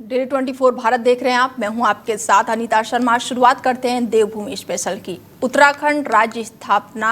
Daily 24 Bharat देख रहे हैं आप। मैं हूं आपके साथ अनीता शर्मा। शुरुआत करते हैं देवभूमि स्पेशल की। उत्तराखंड राज्य स्थापना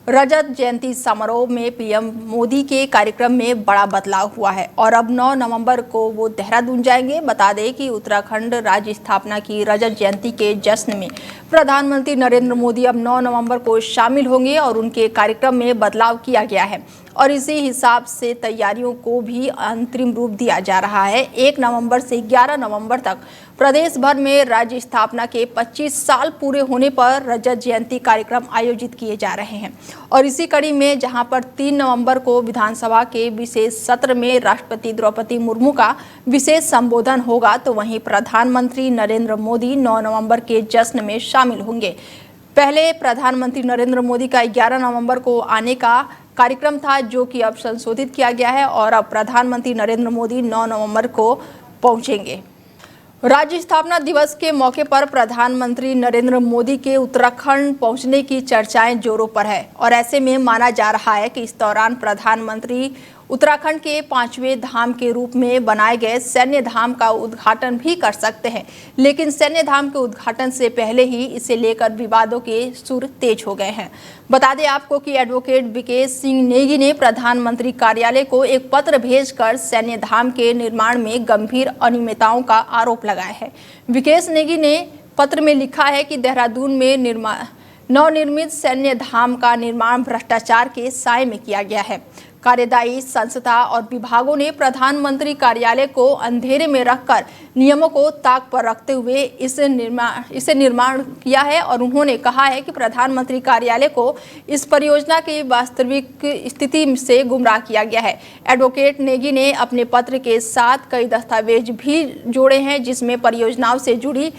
रजत जयंती समारोह में पीएम मोदी के कार्यक्रम में बड़ा बदलाव हुआ है और अब 9 नवंबर को वो देहरादून जाएंगे। बता दें कि उत्तराखंड राज्य स्थापना की रजत जयंती के जश्न में प्रधानमंत्री नरेंद्र मोदी अब 9 नवंबर को शामिल होंगे और उनके कार्यक्रम में बदलाव किया गया है और इसी हिसाब से तैयारियों को भी अंतरिम रूप दिया जा रहा है। 1 नवंबर से 11 नवंबर तक प्रदेश भर में राज्य स्थापना के 25 साल पूरे होने पर रजत जयंती कार्यक्रम आयोजित किए जा रहे हैं और इसी कड़ी में जहां पर 3 नवंबर को विधानसभा के विशेष सत्र में राष्ट्रपति द्रौपदी मुर्मू का विशेष संबोधन होगा, तो वहीं प्रधानमंत्री नरेंद्र मोदी 9 नवंबर के जश्न में शामिल होंगे। पहले प्रधानमंत्री नरेंद्र मोदी का 11 नवंबर को आने का कार्यक्रम था, जो कि अब संशोधित किया गया है और अब प्रधानमंत्री नरेंद्र मोदी 9 नवंबर को पहुंचेंगे। राज्य स्थापना दिवस के मौके पर प्रधानमंत्री नरेंद्र मोदी के उत्तराखंड पहुंचने की चर्चाएं जोरों पर है और ऐसे में माना जा रहा है कि इस दौरान प्रधानमंत्री उत्तराखंड के 5वें धाम के रूप में बनाए गए सैन्य धाम का उद्घाटन भी कर सकते हैं, लेकिन सैन्य धाम के उद्घाटन से पहले ही इसे लेकर विवादों के सुर तेज हो गए हैं। बता दें आपको कि एडवोकेट विकेश सिंह नेगी ने प्रधानमंत्री कार्यालय को एक पत्र भेजकर सैन्य धाम के निर्माण में गंभीर अनियमितताओं का आरोप लगाया है। विकेश नेगी ने पत्र में लिखा है कि देहरादून में नवनिर्मित सैन्य धाम का निर्माण भ्रष्टाचार के साए में किया गया है। कार्यदायी संस्था और विभागों ने प्रधानमंत्री कार्यालय को अंधेरे में रखकर नियमों को ताक पर रखते हुए इसे निर्माण किया है और उन्होंने कहा है कि प्रधानमंत्री कार्यालय को इस परियोजना की वास्तविक स्थिति से गुमराह किया गया है। एडवोकेट नेगी ने अपने पत्र के साथ कई दस्तावेज भी जोड़े हैं, जिसमें परियोजनाओं से जुड़ी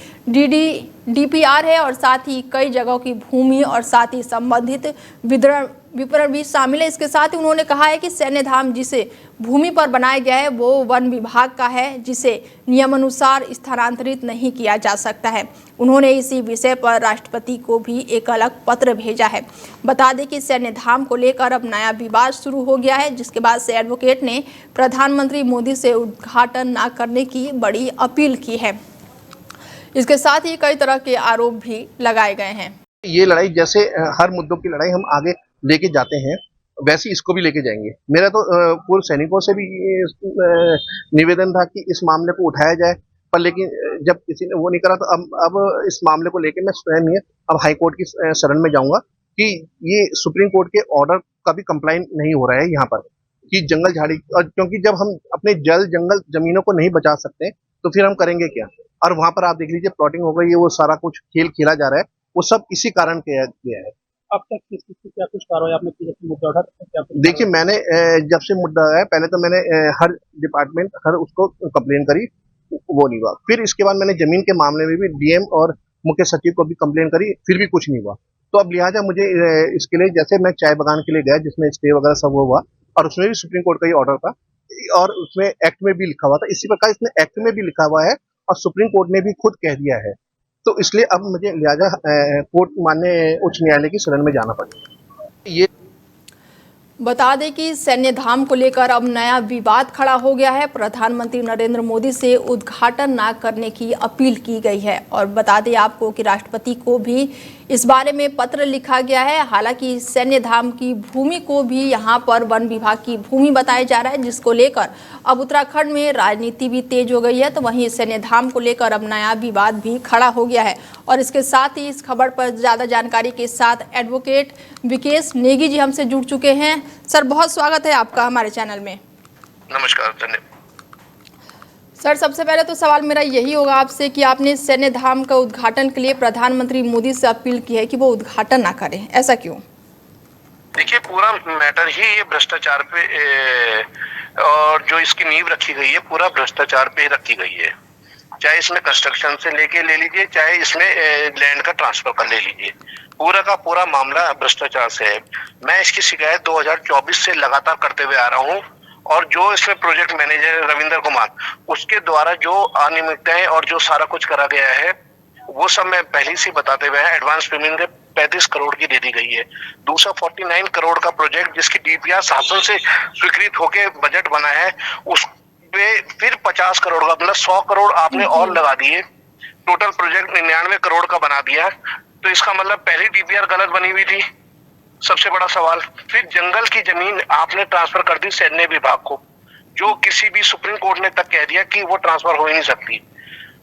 डीपीआर है और साथ ही कई जगहों की भूमि और साथ ही संबंधित विवरण भी शामिल है। इसके साथ ही उन्होंने कहा है कि सैन्य धाम जिसे भूमि पर बनाया गया है वो वन विभाग का है, जिसे नियमानुसार स्थानांतरित नहीं किया जा सकता है। उन्होंने इसी विषय पर राष्ट्रपति को भी एक अलग पत्र भेजा है। बता दें कि सैन्य धाम को लेकर अब नया विवाद शुरू हो गया है, जिसके बाद से एडवोकेट ने प्रधानमंत्री मोदी से उद्घाटन न करने की बड़ी अपील की है। इसके साथ ही कई तरह के आरोप भी लगाए गए हैं। ये लड़ाई जैसे हर मुद्दों की लड़ाई हम आगे लेके जाते हैं, वैसे इसको भी लेके जाएंगे। मेरा तो पूर्व सैनिकों से भी निवेदन था कि इस मामले को उठाया जाए, पर लेकिन जब किसी ने वो नहीं करा तो अब इस मामले को लेके मैं स्वयं ही अब हाई कोर्ट की शरण में जाऊंगा कि ये सुप्रीम कोर्ट के ऑर्डर का भी कंप्लाइन नहीं हो रहा है यहाँ पर कि जंगल झाड़ी, और क्योंकि जब हम अपने जल जंगल जमीनों को नहीं बचा सकते तो फिर हम करेंगे क्या। और वहां पर आप देख लीजिए प्लॉटिंग हो गई है, वो सारा कुछ खेल खेला जा रहा है, वो सब इसी कारण किया है। अब तक किस किस क्या कुछ कार्रवाई आपने की, मुद्दा उठा क्या? देखिए, मैंने जब से मुद्दा आया पहले तो मैंने हर डिपार्टमेंट हर उसको कंप्लेन करी, वो नहीं हुआ। फिर इसके बाद मैंने जमीन के मामले में भी डीएम और मुख्य सचिव को भी कंप्लेन करी, फिर भी कुछ नहीं हुआ। तो अब लिहाजा मुझे इसके लिए, जैसे मैं चाय बागान के लिए गया जिसमें स्टे वगैरह सब हुआ और उसमें भी सुप्रीम कोर्ट का ही ऑर्डर था और उसमें एक्ट में भी लिखा हुआ था, इसी प्रकार इसमें एक्ट में भी लिखा हुआ है और सुप्रीम कोर्ट ने भी खुद कह दिया है। तो इसलिए अब मुझे लिहाजा कोर्ट माननीय उच्च न्यायालय की शरण में जाना पड़ेगा। ये बता दें कि सैन्य धाम को लेकर अब नया विवाद खड़ा हो गया है। प्रधानमंत्री नरेंद्र मोदी से उद्घाटन न करने की अपील की गई है और बता दें आपको कि राष्ट्रपति को भी इस बारे में पत्र लिखा गया है। हालांकि सैन्य धाम की भूमि को भी यहां पर वन विभाग की भूमि बताया जा रहा है, जिसको लेकर अब उत्तराखंड में राजनीति भी तेज हो गई है। तो वहीं सैन्य धाम को लेकर अब नया विवाद भी खड़ा हो गया है और इसके साथ ही इस खबर पर ज़्यादा जानकारी के साथ एडवोकेट विकेश नेगी जी हमसे जुड़ चुके हैं। सर, बहुत स्वागत है आपका हमारे चैनल में। नमस्कार, धन्यवाद। सर, सबसे पहले तो सवाल मेरा यही होगा आपसे कि आपने सैन्य धाम का उद्घाटन के लिए प्रधानमंत्री मोदी से अपील की है कि वो उद्घाटन ना करें, ऐसा क्यों? देखिए, पूरा मैटर ही ये भ्रष्टाचार पे और जो इसकी नींव रखी गई है पूरा भ्रष्टाचार पे ही रखी गई है। चाहे इसमें कंस्ट्रक्शन से लेके ले लीजिए, चाहे इसमें लैंड का ट्रांसफर कर ले लीजिए, पूरा का पूरा मामला भ्रष्टाचार से है। मैं इसकी शिकायत 2024 से लगातार करते हुए आ रहा हूँ और जो इसमें प्रोजेक्ट मैनेजर रविंदर कुमार, उसके द्वारा जो अनियमितताएं और जो सारा कुछ करा गया है वो सब मैं पहले से बताते हुए एडवांस पेमेंट 35 करोड़ की दे दी गई है। दूसरा 49 करोड़ का प्रोजेक्ट जिसकी डीपीआर शासन से स्वीकृत होकर बजट बना है, उस पे फिर 50 करोड़ का, मतलब 100 करोड़ आपने और लगा दिए, टोटल प्रोजेक्ट 99 करोड़ का बना दिया। तो इसका मतलब पहली डीपीआर गलत बनी हुई थी, सबसे बड़ा सवाल। फिर जंगल की जमीन आपने ट्रांसफर कर दी सैन्य विभाग को, जो किसी भी सुप्रीम कोर्ट ने तक कह दिया कि वो ट्रांसफर हो ही नहीं सकती।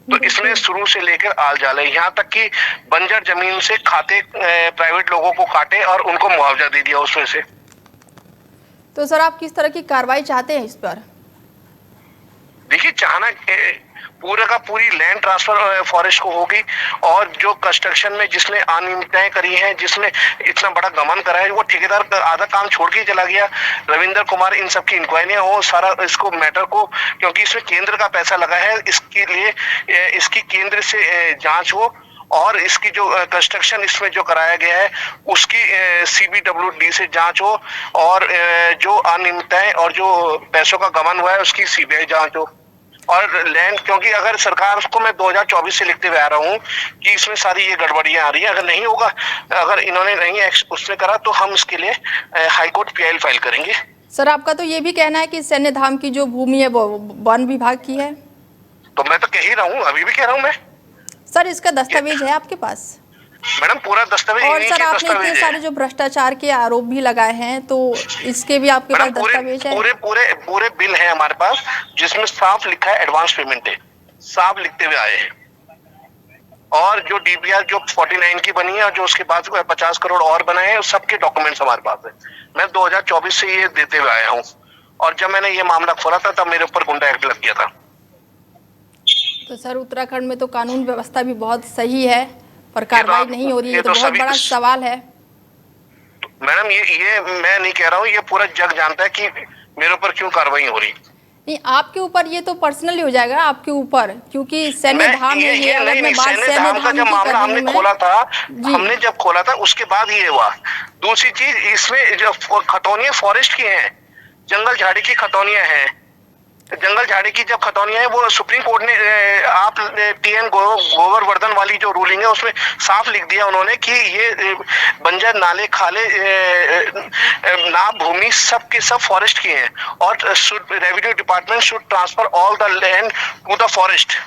तो इसमें शुरू से लेकर आल जाल है, यहाँ तक कि बंजर जमीन से खाते प्राइवेट लोगों को काटे और उनको मुआवजा दे दिया उसमें से। तो सर आप किस तरह की कार्रवाई चाहते हैं इस पर? देखिए, चाहना पूरे का पूरी लैंड ट्रांसफर फॉरेस्ट को होगी, और जो कंस्ट्रक्शन में जिसने अनियमितताएं करी हैं, जिसने इतना बड़ा गमन करा है, वो ठेकेदार आधा काम छोड़ के चला गया। रविंद्र कुमार, इन सब की इंक्वायरियां हो, सारा इसको मैटर को, क्योंकि इसमें केंद्र का पैसा लगा है, इसके लिए इसकी केंद्र से जांच हो, और इसकी जो कंस्ट्रक्शन इसमें जो कराया गया है उसकी CBWD से जांच हो, और जो अनियमितताएं और जो पैसों का गमन हुआ है उसकी CBI जांच हो। और लैंड, क्योंकि अगर सरकार को मैं 2024 से लिखते हुए आ रहा हूँ कि इसमें सारी ये गड़बड़ियां आ रही है, अगर नहीं होगा, अगर इन्होंने नहीं उसने करा, तो हम इसके लिए हाईकोर्ट PIL फाइल करेंगे। सर आपका तो ये भी कहना है कि सैन्य धाम की जो भूमि है वो वन विभाग की है? तो मैं तो कह ही रहा हूँ, अभी भी कह रहा हूँ मैं। सर इसका दस्तावेज है आपके पास? मैडम पूरा दस्तावेज, और सर आपने इतने सारे जो भ्रष्टाचार के आरोप भी लगाए हैं, तो इसके भी आपके पास दस्तावेज है? पूरे बिल है हमारे पास, जिसमें साफ लिखा है एडवांस पेमेंट है, साफ लिखते हुए आए हैं। और जो DPR जो 49 की बनी है और जो उसके बाद 50 करोड़ और बनाए हैं, सबके डॉक्यूमेंट्स हमारे पास है। मैं 2024 से ये देते हुए आया हूँ, और जब मैंने ये मामला खोला था तब मेरे ऊपर गुंडा एक्ट लग गया था। तो सर उत्तराखंड में तो कानून व्यवस्था भी बहुत सही है, पर कार्रवाई नहीं हो रही है, तो बहुत बड़ा सवाल है। मैडम ये मैं नहीं कह रहा हूँ, ये पूरा जग जानता है कि मेरे ऊपर क्यों कार्रवाई हो रही। नहीं, आपके ऊपर ये तो पर्सनली हो जाएगा आपके ऊपर, क्योंकि सैन्य धाम है ये। अगर मैं बात सैन्य धाम का जब मामला हमने खोला था, हमने जब खोला था उसके बाद ये हुआ। दूसरी चीज, इसमें जो खतौनियां फॉरेस्ट की हैं, जंगल झाड़ी की खतौनियां हैं, जंगल झाड़ी की जब खतौनियां है, वो सुप्रीम कोर्ट ने आप TN गोवर्धन वाली जो रूलिंग है उसमें साफ लिख दिया उन्होंने कि ये बंजर नाले खाले नाप भूमि सब के सब फॉरेस्ट की हैं, और revenue department should transfer all the land to the forest.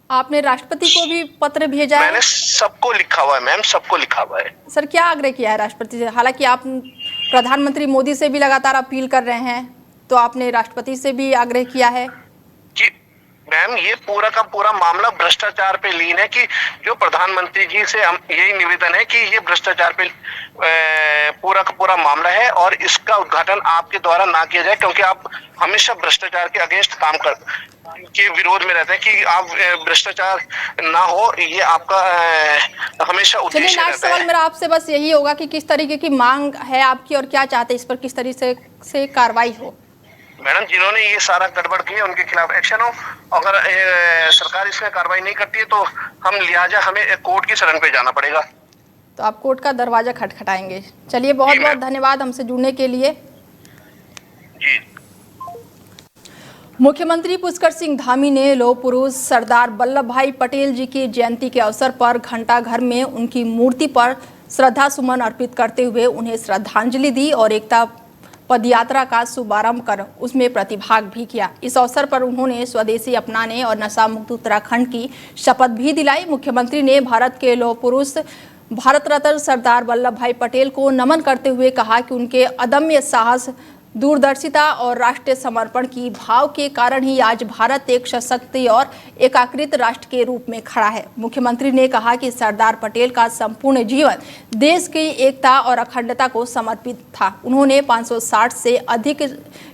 आपने राष्ट्रपति को भी पत्र भेजा है? मैंने सबको लिखा हुआ है मैम, सबको लिखा हुआ है। सर क्या आग्रह किया है राष्ट्रपति से? हालांकि आप प्रधानमंत्री मोदी से भी लगातार अपील कर रहे हैं, तो आपने राष्ट्रपति से भी आग्रह किया है कि मैम ये पूरा का पूरा मामला भ्रष्टाचार पे लीन है, कि जो प्रधानमंत्री जी से हम यही निवेदन है कि ये भ्रष्टाचार पे पूरा का पूरा मामला है, और इसका उद्घाटन आपके द्वारा ना किया जाए, क्योंकि आप हमेशा भ्रष्टाचार के अगेंस्ट काम के विरोध में रहते हैं कि आप भ्रष्टाचार ना हो, ये आपका हमेशा उद्देश्य रहता है। सवाल मेरा आपसे बस यही होगा कि किस तरीके की मांग है आपकी, और क्या चाहते हैं इस पर किस तरीके से कार्रवाई हो? मैडम, जिन्होंने ये सारा गड़बड़ किया उनके खिलाफ एक्शन हो। अगर सरकार इसमें कार्रवाई नहीं करती है तो हम लिहाजा हमें कोर्ट की शरण पे जाना पड़ेगा। तो आप कोर्ट का दरवाजा खटखटाएंगे? चलिए, बहुत बहुत धन्यवाद हमसे जुड़ने के लिए। जी। मुख्यमंत्री पुष्कर सिंह धामी ने लौह पुरुष सरदार वल्लभ भाई पटेल जी की जयंती के अवसर पर घंटाघर में उनकी मूर्ति पर श्रद्धा सुमन अर्पित करते हुए उन्हें श्रद्धांजलि दी और एकता पदयात्रा का शुभारंभ कर उसमें प्रतिभाग भी किया। इस अवसर पर उन्होंने स्वदेशी अपनाने और नशा मुक्त उत्तराखंड की शपथ भी दिलाई। मुख्यमंत्री ने भारत के लौह पुरुष भारत रत्न सरदार वल्लभ भाई पटेल को नमन करते हुए कहा कि उनके अदम्य साहस, दूरदर्शिता और राष्ट्रीय समर्पण की भाव के कारण ही आज भारत एक सशक्त और एकीकृत राष्ट्र के रूप में खड़ा है। मुख्यमंत्री ने कहा कि सरदार पटेल का संपूर्ण जीवन देश की एकता और अखंडता को समर्पित था। उन्होंने 560 से अधिक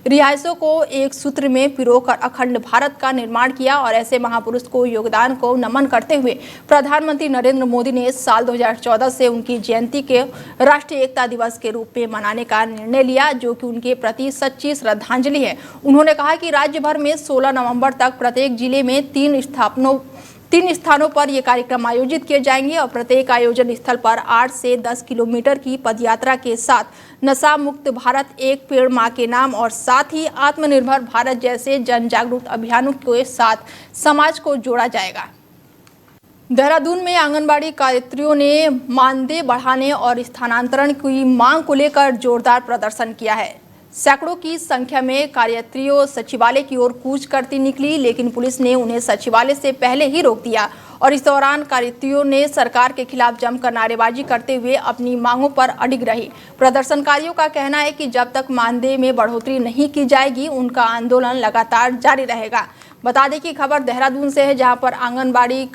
रिहायशों को एक सूत्र में पिरोकर अखंड भारत का निर्माण किया और ऐसे महापुरुष को योगदान को नमन करते हुए प्रधानमंत्री नरेंद्र मोदी ने साल 2014 से उनकी जयंती के राष्ट्रीय एकता दिवस के रूप में मनाने का निर्णय लिया, जो कि उनके प्रति सच्ची श्रद्धांजलि है। उन्होंने कहा कि राज्य भर में 16 नवंबर तक प्रत्येक जिले में 3 स्थानों पर ये कार्यक्रम आयोजित किए जाएंगे और प्रत्येक आयोजन स्थल पर 8 से 10 किलोमीटर की पदयात्रा के साथ नशा मुक्त भारत, एक पेड़ मां के नाम और साथ ही आत्मनिर्भर भारत जैसे जन जागरूक अभियानों के साथ समाज को जोड़ा जाएगा। देहरादून में आंगनबाड़ी कार्यकर्तियों ने मानदेय बढ़ाने और स्थानांतरण की मांग को लेकर जोरदार प्रदर्शन किया है। सैकड़ों की संख्या में कार्यत्रियों सचिवालय की ओर कूच करती निकली, लेकिन पुलिस ने उन्हें सचिवालय से पहले ही रोक दिया और इस दौरान कार्यत्रियों ने सरकार के खिलाफ जमकर नारेबाजी करते हुए अपनी मांगों पर अडिग रही। प्रदर्शनकारियों का कहना है कि जब तक मानदेय में बढ़ोतरी नहीं की जाएगी, उनका आंदोलन लगातार जारी रहेगा। बता दें कि खबर देहरादून से है, जहां पर आंगनबाड़ी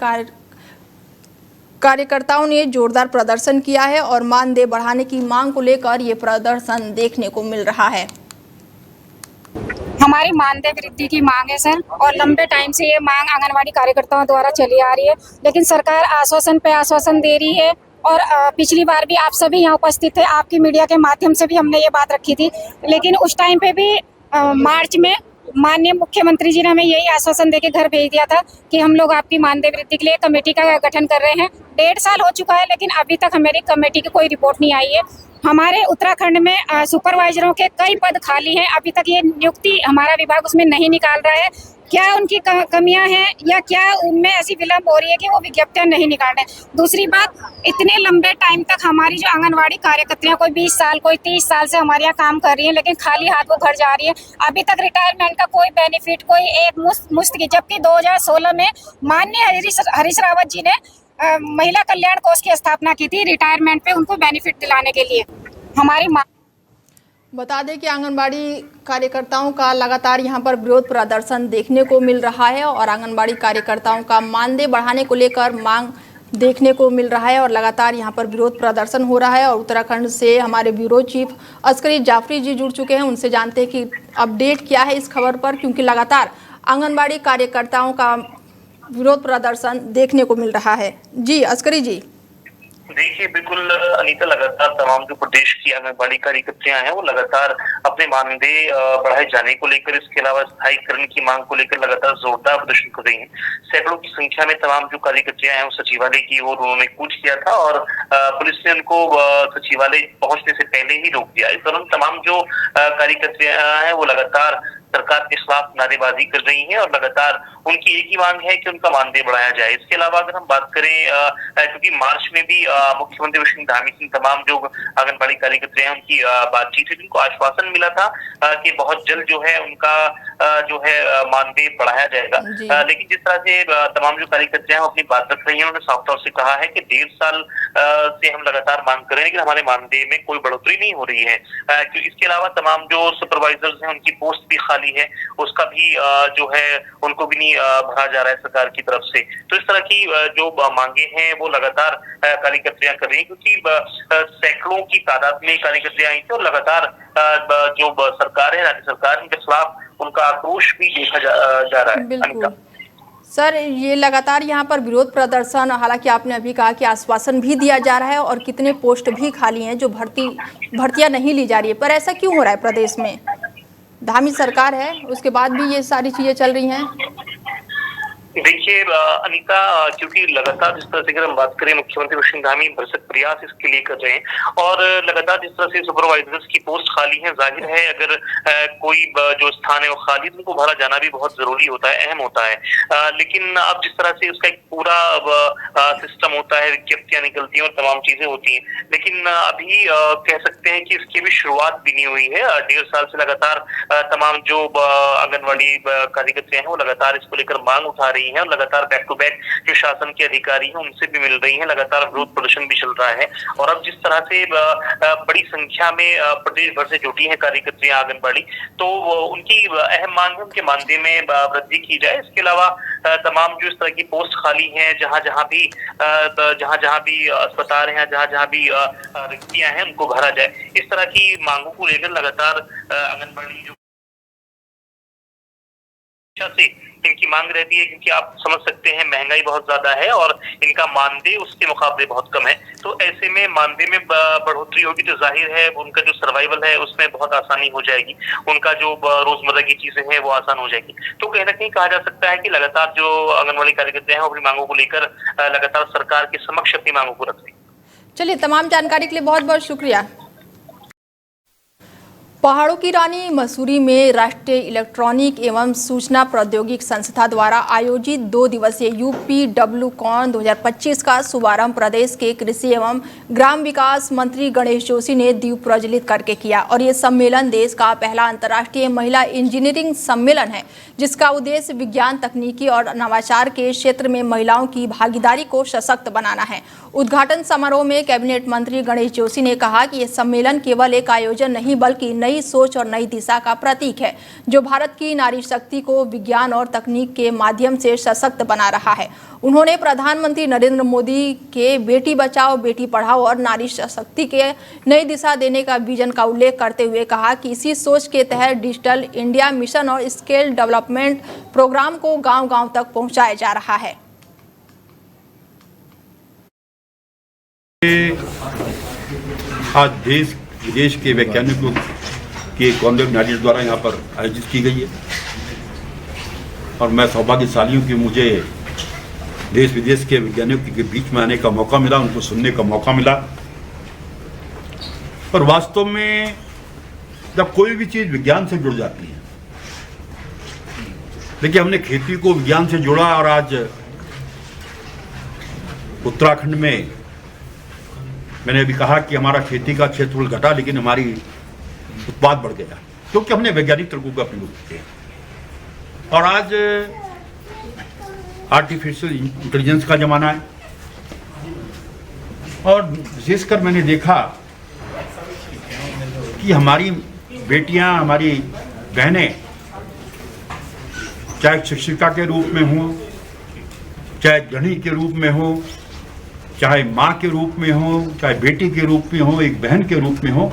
कार्यकर्ताओं ने जोरदार प्रदर्शन किया है और मानदेय बढ़ाने की मांग को लेकर ये प्रदर्शन देखने को मिल रहा है। हमारी मानदेय वृद्धि की मांग है सर, और लंबे टाइम से ये मांग आंगनवाड़ी कार्यकर्ताओं द्वारा चली आ रही है, लेकिन सरकार आश्वासन पे आश्वासन दे रही है। और पिछली बार भी आप सभी यहाँ उपस्थित थे, आपकी मीडिया के माध्यम से भी हमने ये बात रखी थी, लेकिन उस टाइम पे भी मार्च में माननीय मुख्यमंत्री जी ने हमें यही आश्वासन देके घर भेज दिया था कि हम लोग आपकी मानदेय वृद्धि के लिए कमेटी का गठन कर रहे हैं। 1.5 साल हो चुका है, लेकिन अभी तक हमारी कमेटी की कोई रिपोर्ट नहीं आई है। हमारे उत्तराखंड में सुपरवाइजरों के कई पद खाली हैं, अभी तक ये नियुक्ति हमारा विभाग उसमें नहीं निकाल रहा है। क्या उनकी कमियां हैं या क्या उनमें ऐसी विलम्ब हो रही है कि वो विज्ञप्तियां नहीं निकाल रहे हैं। दूसरी बात, इतने लंबे टाइम तक हमारी जो आंगनवाड़ी कार्यकर्तियां कोई 20 साल कोई 30 साल से हमारे यहाँ काम कर रही हैं, लेकिन खाली हाथ वो घर जा रही है। अभी तक रिटायरमेंट का कोई बेनिफिट, कोई एक मुश्त की, जबकि 2016 में माननीय हरीश रावत जी ने महिला कल्याण कोष की स्थापना की थी रिटायरमेंट पे उनको बेनिफिट दिलाने के लिए। हमारी बता दें कि आंगनबाड़ी कार्यकर्ताओं का लगातार यहां पर विरोध प्रदर्शन देखने को मिल रहा है और आंगनबाड़ी कार्यकर्ताओं का मानदेय बढ़ाने को लेकर मांग देखने को मिल रहा है और लगातार यहां पर विरोध प्रदर्शन हो रहा है। और उत्तराखंड से हमारे ब्यूरो चीफ अस्करी जाफरी जी जुड़ चुके हैं, उनसे जानते हैं कि अपडेट क्या है इस खबर पर, क्योंकि लगातार आंगनबाड़ी कार्यकर्ताओं का विरोध प्रदर्शन देखने को मिल रहा है। जी अस्करी जी। देखिए, बिल्कुल अनीता, लगातार तमाम जो प्रदेश की आंगनबाड़ी कार्यकर्तियां हैं वो लगातार अपने मानदेय बढ़ाए जाने को लेकर, इसके अलावा स्थायीकरण की मांग को लेकर लगातार जोरदार प्रदर्शन कर रही हैं। सैकड़ों की संख्या में तमाम जो कार्यकर्तियां हैं वो सचिवालय की ओर उन्होंने कूच किया था और पुलिस ने उनको सचिवालय पहुंचने से पहले ही रोक दिया। इस दौरान तमाम जो कार्यकर्तियां हैं वो लगातार सरकार के खिलाफ नारेबाजी कर रही हैं और लगातार उनकी एक ही मांग है कि उनका मानदेय बढ़ाया जाए। इसके अलावा अगर हम बात करें, क्योंकि मार्च में भी मुख्यमंत्री विष्णु धामी सिंह तमाम जो आंगनबाड़ी कार्यकर्ता हैं उनकी बातचीत हुई, उनको आश्वासन मिला था कि बहुत जल्द जो है उनका जो है मानदेय बढ़ाया जाएगा। लेकिन जिस तरह से तमाम जो कार्यकर्ता हैं अपनी बात रख रही हैं, उन्होंने साफ तौर से कहा है कि 1.5 साल से हम लगातार मांग कर रहे हैं, लेकिन हमारे मानदेय में कोई बढ़ोतरी नहीं हो रही है। इसके अलावा तमाम जो सुपरवाइजर्स हैं उनकी पोस्ट भी खाली है, उसका भी जो है उनको भी नहीं भरा जा रहा है सरकार की तरफ से। तो इस तरह की जो मांगे हैं वो लगातार कार्यकर्तियां कर रही हैं, क्योंकि सैकड़ों की तादाद में कार्यकर्तियां आई थी और लगातार जो सरकार है, राज्य सरकार, उनके खिलाफ उनका आक्रोश भी देखा जा रहा है। बिल्कुल सर, ये लगातार यहाँ पर विरोध प्रदर्शन, हालांकि आपने अभी कहा कि आश्वासन भी दिया जा रहा है और कितने पोस्ट भी खाली हैं जो भर्तियां नहीं ली जा रही है, पर ऐसा क्यों हो रहा है? प्रदेश में धामी सरकार है, उसके बाद भी ये सारी चीजें चल रही हैं। देखिए अनीता, क्योंकि लगातार जिस तरह से अगर हम बात करें, मुख्यमंत्री विष्णु धामी भरसक प्रयास इसके लिए कर रहे हैं और लगातार जिस तरह से सुपरवाइजर्स की पोस्ट खाली है, जाहिर है अगर कोई जो स्थान है वो खाली, तो उनको भरा जाना भी बहुत जरूरी होता है, अहम होता है। लेकिन अब जिस तरह से उसका एक पूरा सिस्टम होता है, विज्ञप्तियां निकलती हैं और तमाम चीजें होती हैं, लेकिन अभी कह सकते हैं कि इसकी भी शुरुआत भी नहीं हुई है। 1.5 साल से लगातार तमाम जो आंगनबाड़ी कार्यकर्ता हैं वो लगातार इसको लेकर मांग उठा रही हैं और लगातार बैक टू बैक जो शासन के अधिकारी हैं उनसे भी मिल रही हैं, लगातार विरोध प्रदर्शन भी चल रहा है। और अब जिस तरह से बड़ी संख्या में प्रदेश भर से जुटी हैं कार्यकर्तियां आंगनबाड़ी, तो उनकी अहम मांग है उनके मानदेय में वृद्धि की जाए। इसके अलावा तमाम जो इस तरह की पोस्ट खाली हैं, जहां जहां भी अस्पताल हैं, जहां भी रिक्तियां हैं, उनको भरा जाए। इस तरह की मांगों को लेकर लगातार आंगनबाड़ी जो से इनकी मांग रहती है, क्योंकि आप समझ सकते हैं महंगाई बहुत ज्यादा है और इनका मानदेय उसके मुकाबले बहुत कम है। तो ऐसे में मानदेय में बढ़ोतरी होगी तो जाहिर है उनका जो सर्वाइवल है उसमें बहुत आसानी हो जाएगी, उनका जो रोजमर्रा की चीजें हैं वो आसान हो जाएगी। तो कहीं ना कहीं कहा जा सकता है कि लगातार जो आंगनबाड़ी कार्यकर्ता हैं अपनी मांगों को लेकर लगातार सरकार के समक्ष अपनी मांगों को रख रही है। चलिए, तमाम जानकारी के लिए बहुत बहुत शुक्रिया। पहाड़ों की रानी मसूरी में राष्ट्रीय इलेक्ट्रॉनिक एवं सूचना प्रौद्योगिकी संस्था द्वारा आयोजित 2 दिवसीय UPWCon 2025 का शुभारंभ प्रदेश के कृषि एवं ग्राम विकास मंत्री गणेश जोशी ने दीप प्रज्वलित करके किया। और ये सम्मेलन देश का पहला अंतर्राष्ट्रीय महिला इंजीनियरिंग सम्मेलन है, जिसका उद्देश्य विज्ञान, तकनीकी और नवाचार के क्षेत्र में महिलाओं की भागीदारी को सशक्त बनाना है। उद्घाटन समारोह में कैबिनेट मंत्री गणेश जोशी ने कहा कि यह सम्मेलन केवल एक आयोजन नहीं बल्कि नई सोच और नई दिशा का प्रतीक है, जो भारत की नारी शक्ति को विज्ञान और तकनीक के माध्यम से सशक्त बना रहा है। उन्होंने प्रधानमंत्री नरेंद्र मोदी के बेटी बचाओ बेटी पढ़ाओ और नारी शक्ति के नई दिशा देने का विजन का उल्लेख करते हुए कहा कि इसी सोच के तहत डिजिटल इंडिया मिशन और स्किल डेवलपमेंट प्रोग्राम को गांव-गांव तक पहुंचाया जा रहा है। आज देश विदेश के वैज्ञानिकों के कॉन्क्लेव नारी द्वारा यहाँ पर आयोजित की गई है और मैं सौभाग्यशाली हूँ कि मुझे देश विदेश के वैज्ञानिकों के बीच में आने का मौका मिला, उनको सुनने का मौका मिला। और वास्तव में जब कोई भी चीज़ विज्ञान से जुड़ जाती है, देखिए हमने खेती को विज्ञान से जोड़ा और आज उत्तराखंड में मैंने अभी कहा कि हमारा खेती का क्षेत्रफल घटा लेकिन हमारी उत्पाद बढ़ गया, क्योंकि हमने वैज्ञानिक तरीकों का प्रयोग किया। और आज आर्टिफिशियल इंटेलिजेंस का जमाना है और विशेषकर मैंने देखा कि हमारी बेटियां, हमारी बहनें, चाहे शिक्षिका के रूप में हो, चाहे गृहिणी के रूप में हो, चाहे माँ के रूप में हो, चाहे बेटी के रूप में हो, एक बहन के रूप में हो,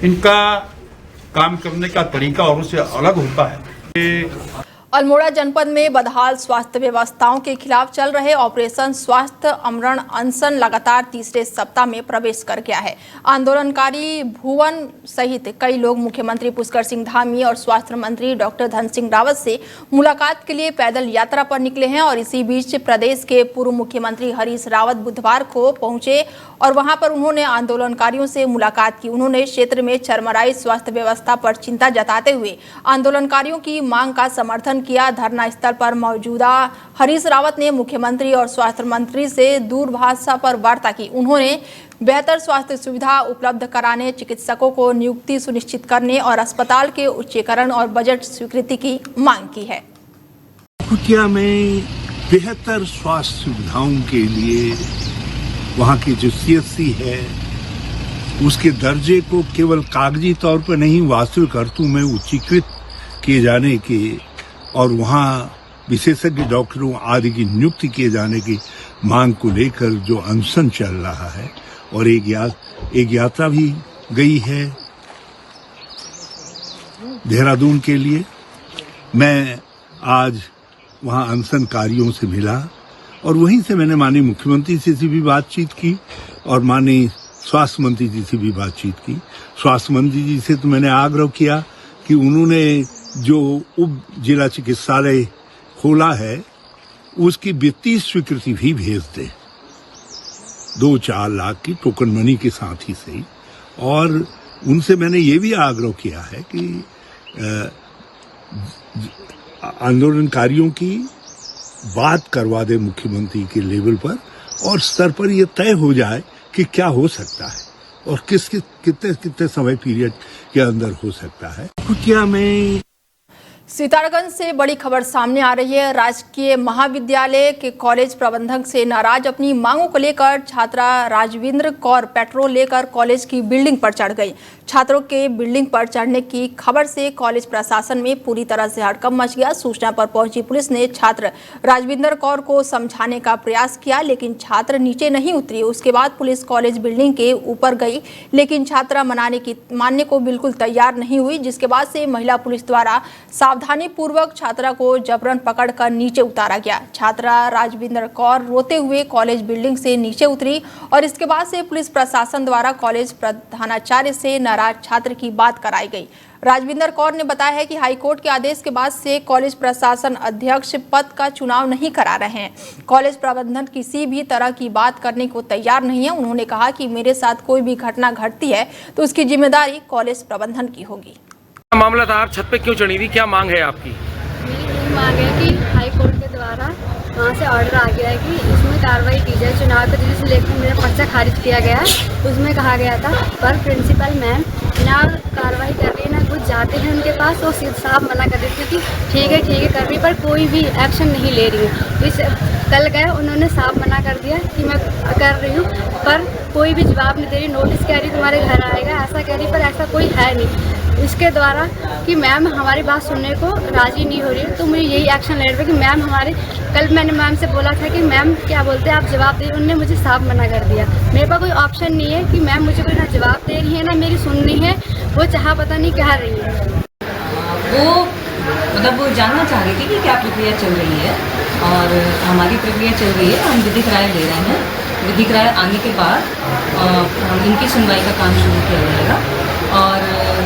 इनका काम करने का तरीका और उससे अलग होता है। अल्मोड़ा जनपद में बदहाल स्वास्थ्य व्यवस्थाओं के खिलाफ चल रहे ऑपरेशन स्वास्थ्य अमरण अनशन लगातार तीसरे सप्ताह में प्रवेश कर गया है। आंदोलनकारी भुवन सहित कई लोग मुख्यमंत्री पुष्कर सिंह धामी और स्वास्थ्य मंत्री डॉक्टर धन सिंह रावत से मुलाकात के लिए पैदल यात्रा पर निकले हैं। और इसी बीच प्रदेश के पूर्व मुख्यमंत्री हरीश रावत बुधवार को पहुंचे और वहां पर उन्होंने आंदोलनकारियों से मुलाकात की। उन्होंने क्षेत्र में चरमराई स्वास्थ्य व्यवस्था पर चिंता जताते हुए आंदोलनकारियों की मांग का समर्थन किया। धरना स्थल पर मौजूदा हरीश रावत ने मुख्यमंत्री और स्वास्थ्य मंत्री से दूरभाष पर वार्ता की। उन्होंने बेहतर स्वास्थ्य सुविधा उपलब्ध कराने, चिकित्सकों को नियुक्ति सुनिश्चित करने और अस्पताल के उच्चीकरण और बजट स्वीकृति की मांग की है। कुटिया में बेहतर स्वास्थ्य सुविधाओं के लिए वहाँ की जो CHC है उसके दर्जे को केवल कागजी तौर पर नहीं वास्तविक अर्थों में उच्चीकृत किए जाने के और वहाँ विशेषज्ञ डॉक्टरों आदि की नियुक्ति किए जाने की मांग को लेकर जो अनशन चल रहा है और एक यात्रा भी गई है देहरादून के लिए। मैं आज वहाँ अनशनकारियों से मिला और वहीं से मैंने माननीय मुख्यमंत्री से भी बातचीत की और माननीय स्वास्थ्य मंत्री जी से भी बातचीत की। स्वास्थ्य मंत्री जी से तो मैंने आग्रह किया कि उन्होंने जो उप जिला चिकित्सालय खोला है उसकी वित्तीय स्वीकृति भी भेज दे 2-4 लाख की टोकन मनी के साथ ही सही। और उनसे मैंने ये भी आग्रह किया है कि आंदोलनकारियों की बात करवा दे मुख्यमंत्री के लेवल पर और स्तर पर यह तय हो जाए कि क्या हो सकता है और कितने समय पीरियड के अंदर हो सकता है। कुटिया में सीतारगंज से बड़ी खबर सामने आ रही है। राजकीय महाविद्यालय के कॉलेज प्रबंधक से नाराज अपनी मांगों को लेकर छात्रा राजविंद्र कौर पेट्रोल लेकर कॉलेज की बिल्डिंग पर चढ़ गई। छात्रों के बिल्डिंग पर चढ़ने की खबर से कॉलेज प्रशासन में पूरी तरह से हड़कंप मच गया। सूचना पर पहुंची पुलिस ने छात्र राजविंद्र कौर को समझाने का प्रयास किया, लेकिन छात्र नीचे नहीं उतरी। उसके बाद पुलिस कॉलेज बिल्डिंग के ऊपर गई, लेकिन छात्रा मानने को बिल्कुल तैयार नहीं हुई, जिसके बाद से महिला पुलिस द्वारा सावधानी पूर्वक छात्रा को जबरन पकड़कर नीचे उतारा गया। छात्रा राजविंद्र कौर रोते हुए कॉलेज बिल्डिंग से नीचे उतरी और इसके बाद से पुलिस प्रशासन द्वारा कॉलेज प्रधानाचार्य से नाराज छात्र की बात कराई गई। राजविंदर कौर ने बताया है कि हाईकोर्ट के आदेश के बाद से कॉलेज प्रशासन अध्यक्ष पद का चुनाव नहीं करा रहे हैं। कॉलेज प्रबंधन किसी भी तरह की बात करने को तैयार नहीं है। उन्होंने कहा कि मेरे साथ कोई भी घटना घटती है तो उसकी जिम्मेदारी कॉलेज प्रबंधन की होगी। मामला था, आप छत पे क्यों चढ़ी थी, क्या मांग है आपकी? मेरी यही मांग है कि हाई कोर्ट के द्वारा वहाँ से ऑर्डर आ गया है कि इसमें कार्रवाई की जाए। चुनाव के जिसे लेकर मेरा पर्चा खारिज किया गया है उसमें कहा गया था पर प्रिंसिपल मैम ना कार्रवाई कर रही है ना कुछ जाते हैं उनके पास और सीधे साफ मना कर देती कि ठीक है कर रही, पर कोई भी एक्शन नहीं ले रही है। इस कल गए उन्होंने साफ मना कर दिया कि मैं कर रही हूँ पर कोई भी जवाब नहीं दे रही। नोटिस कह रही तुम्हारे घर आएगा ऐसा कह रही, पर ऐसा कोई है नहीं। इसके द्वारा कि मैम हमारी बात सुनने को राजी नहीं हो रही है, तो मुझे यही एक्शन ले रहे कि मैम हमारे कल मैंने मैम से बोला था कि मैम क्या बोलते हैं आप जवाब दे, उन्होंने मुझे साफ मना कर दिया। मेरे पास कोई ऑप्शन नहीं है कि मैम मुझे कोई ना जवाब दे रही है ना मेरी सुन रही है, वो चाह पता नहीं क्या रही है। वो जानना चाह रही थी कि क्या प्रक्रिया चल रही है और हमारी प्रक्रिया चल रही है। हम विधिक राय ले रहे हैं। विधिक राय आने के बाद हम इनकी सुनवाई का काम शुरू किया जाएगा और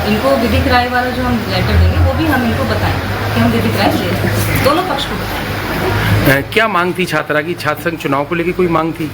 इनको विधिक राय वाला जो हम लेटर देंगे वो भी हम इनको बताएं कि हम विधिक राय ले रहे हैं, दोनों पक्ष को बताएं। क्या मांग थी छात्रा की? छात्र संघ चुनाव को लेकर कोई मांग थी?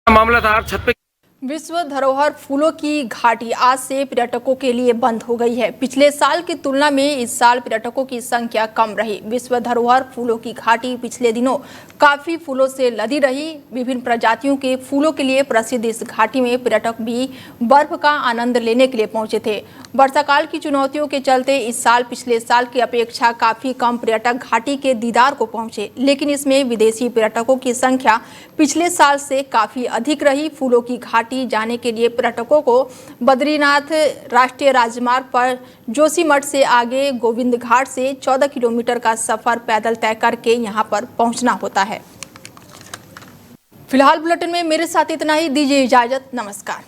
मामला था, आप छत पे विश्व धरोहर फूलों की घाटी आज से पर्यटकों के लिए बंद हो गई है। पिछले साल की तुलना में इस साल पर्यटकों की संख्या कम रही। विश्व धरोहर फूलों की घाटी पिछले दिनों काफी फूलों से लदी रही। विभिन्न प्रजातियों के फूलों के लिए प्रसिद्ध इस घाटी में पर्यटक भी बर्फ का आनंद लेने के लिए पहुंचे थे। वर्षाकाल की चुनौतियों के चलते इस साल पिछले साल की अपेक्षा काफी कम पर्यटक घाटी के दीदार को पहुंचे, लेकिन इसमें विदेशी पर्यटकों की संख्या पिछले साल से काफी अधिक रही। फूलों की घाटी जाने के लिए पर्यटकों को बद्रीनाथ राष्ट्रीय राजमार्ग पर जोशीमठ से आगे गोविंद घाट से 14 किलोमीटर का सफर पैदल तय करके यहां पर पहुंचना होता है। फिलहाल बुलेटिन में मेरे साथ इतना ही। दीजिए इजाजत। नमस्कार।